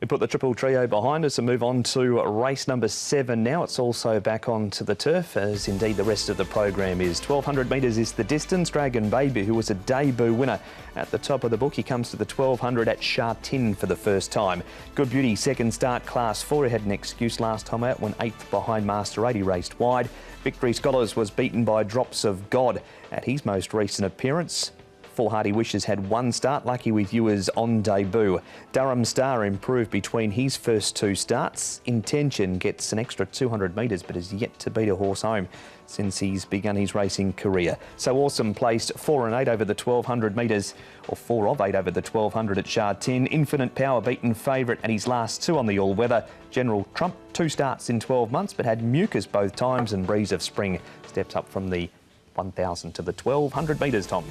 We put the triple trio behind us and move on to race number 7 now. It's also back onto the turf, as indeed the rest of the program is. 1200 metres is the distance. Dragon Baby, who was a debut winner at the top of the book, he comes to the 1200 at Sha Tin for the first time. Good Beauty, second start, class 4. He had an excuse last time out when 8th behind Master 8. He raced wide. Victory Scholars was beaten by Drops of God at his most recent appearance. Foolhardy Wishes had one start. Lucky With You is on debut. Durham Star improved between his first 2 starts. Intention gets an extra 200 metres but has yet to beat a horse home since he's begun his racing career. So Awesome placed 4 and 8 over the 1200 metres, or 4 of 8 over the 1200 at Sha Tin. Infinite Power beaten favourite at his last 2 on the all-weather. General Trump, 2 starts in 12 months but had mucus both times, and Breeze of Spring steps up from the 1000 to the 1200 metres, Tom.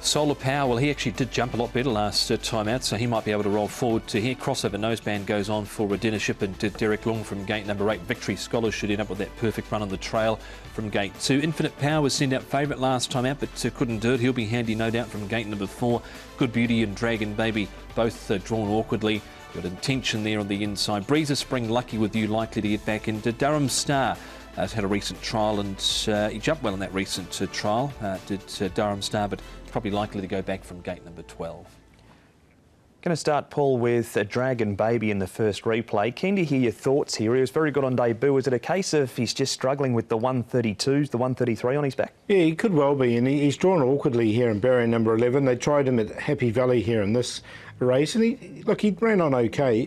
Solar Power, well, he actually did jump a lot better last time out, so he might be able to roll forward to here. Crossover noseband goes on for Dinnership and Derek Long from gate number 8. Victory Scholars should end up with that perfect run on the trail from gate 2. Infinite Power was sent out favourite last time out, but couldn't do it. He'll be handy, no doubt, from gate number 4. Good Beauty and Dragon Baby both drawn awkwardly. Got Intention there on the inside. Breeze of Spring, Lucky With You, likely to get back into. Durham Star has had a recent trial and he jumped well in that recent trial, did Durham Star, but probably likely to go back from gate number 12. Going to start, Paul, with a Dragon Baby in the first replay. Keen to hear your thoughts here. He was very good on debut. Is it a case of he's just struggling with the 132s, the 133 on his back? Yeah, he could well be, and he's drawn awkwardly here in barrier number 11. They tried him at Happy Valley here in this race, and he ran on okay.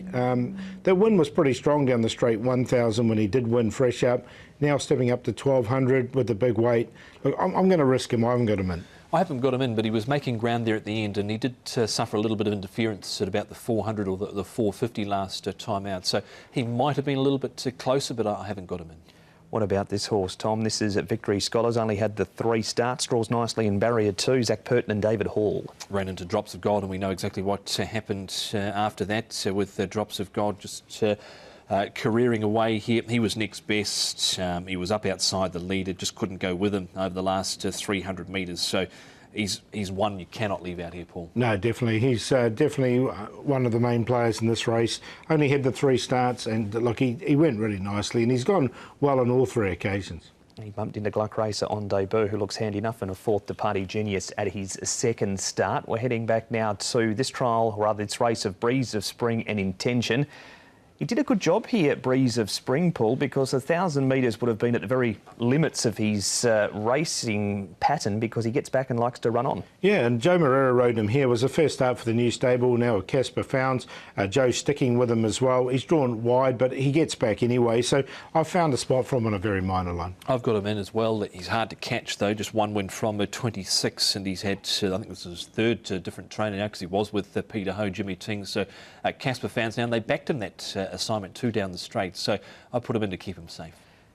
That win was pretty strong down the straight 1000 when he did win fresh up. Now stepping up to 1200 with the big weight. Look, I'm going to risk him. I haven't got him in. I haven't got him in, but he was making ground there at the end, and he did suffer a little bit of interference at about the 400 or the 450 last time out. So he might have been a little bit closer, but I haven't got him in. What about this horse, Tom? This is at Victory Scholars, only had the 3 starts, draws nicely in barrier 2. Zach Purton and David Hall. Ran into Drops of God, and we know exactly what happened after that with Drops of God just careering away here. He was next best. He was up outside the leader, just couldn't go with him over the last 300 metres. So he's one you cannot leave out here, Paul. No, definitely. He's definitely one of the main players in this race. Only had the 3 starts, and look, he went really nicely, and he's gone well on all 3 occasions. He bumped into Gluck Racer on debut, who looks handy enough in a 4th to Party Genius at his 2nd start. We're heading back now to this trial, or rather this race of Breeze of Spring and Intention. He did a good job here at Breeze of Spring, Paul, because 1,000 metres would have been at the very limits of his racing pattern, because he gets back and likes to run on. Yeah, and Joe Moreira rode him here. Was the first start for the new stable, now at Casper Founds. Joe sticking with him as well. He's drawn wide, but he gets back anyway, so I found a spot for him on a very minor line. I've got him in as well. He's hard to catch, though. Just 1 win from 26, and he's had, I think this is his 3rd different trainer now, because he was with Peter Ho, Jimmy Ting. So Casper Founds now, and they backed him that assignment 2 down the straight, so I put him in to keep him safe.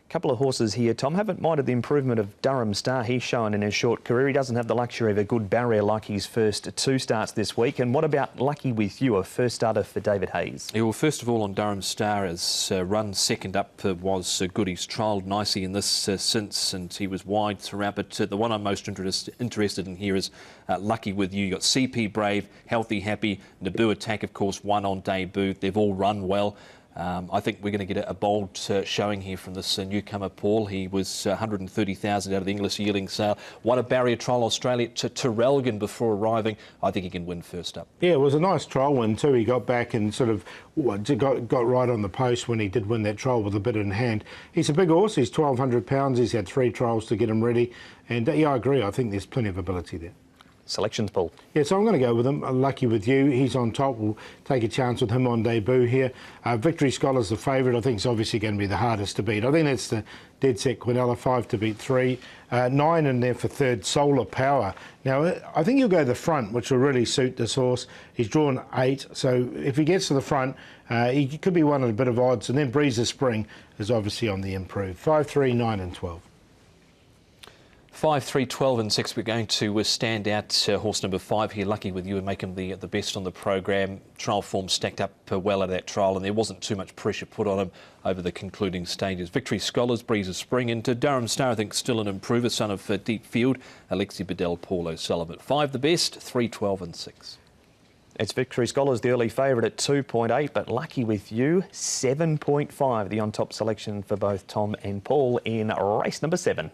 Couple of horses here, Tom. Haven't minded the improvement of Durham Star. He's shown in his short career. He doesn't have the luxury of a good barrier like his first 2 starts this week. And what about Lucky With You, a first starter for David Hayes? Yeah, well, first of all, on Durham Star, as run second up was good. He's trialled nicely in this since, and he was wide throughout. But the one I'm most interested in here is Lucky With You. You've got CP Brave, Healthy Happy, Naboo Attack, of course, one on debut. They've all run well. I think we're going to get a bold showing here from this newcomer, Paul. He was 130,000 out of the English yearling sale. Won a barrier trial Australia to Terrelgan before arriving. I think he can win first up. Yeah, it was a nice trial win too. He got back and sort of got right on the post when he did win that trial with a bit in hand. He's a big horse. He's 1,200 pounds. He's had 3 trials to get him ready. And yeah, I agree. I think there's plenty of ability there. Selections, Paul. Yeah, so I'm going to go with him. Lucky With You. He's on top. We'll take a chance with him on debut here. Victory Scholars the favourite. I think it's obviously going to be the hardest to beat. I think that's the dead set Quinella, 5 to beat 3. 9 in there for 3rd, Solar Power. Now, I think he'll go the front, which will really suit this horse. He's drawn 8, so if he gets to the front, he could be one at a bit of odds. And then Breeze of Spring is obviously on the improve. 5, 3, 9 and 12. 5, 3, 12 and 6. We're going to stand out horse number 5 here, Lucky With You, and make him the best on the program. Trial form stacked up well out of that trial, and there wasn't too much pressure put on him over the concluding stages. Victory Scholars, Breeze of Spring, and Durham Star, I think, still an improver, son of Deep Field, Alexi Bedell, Paul O'Sullivan. 5 the best, 3, 12 and 6. It's Victory Scholars, the early favourite at 2.8, but Lucky With You, 7.5, the on-top selection for both Tom and Paul in race number 7.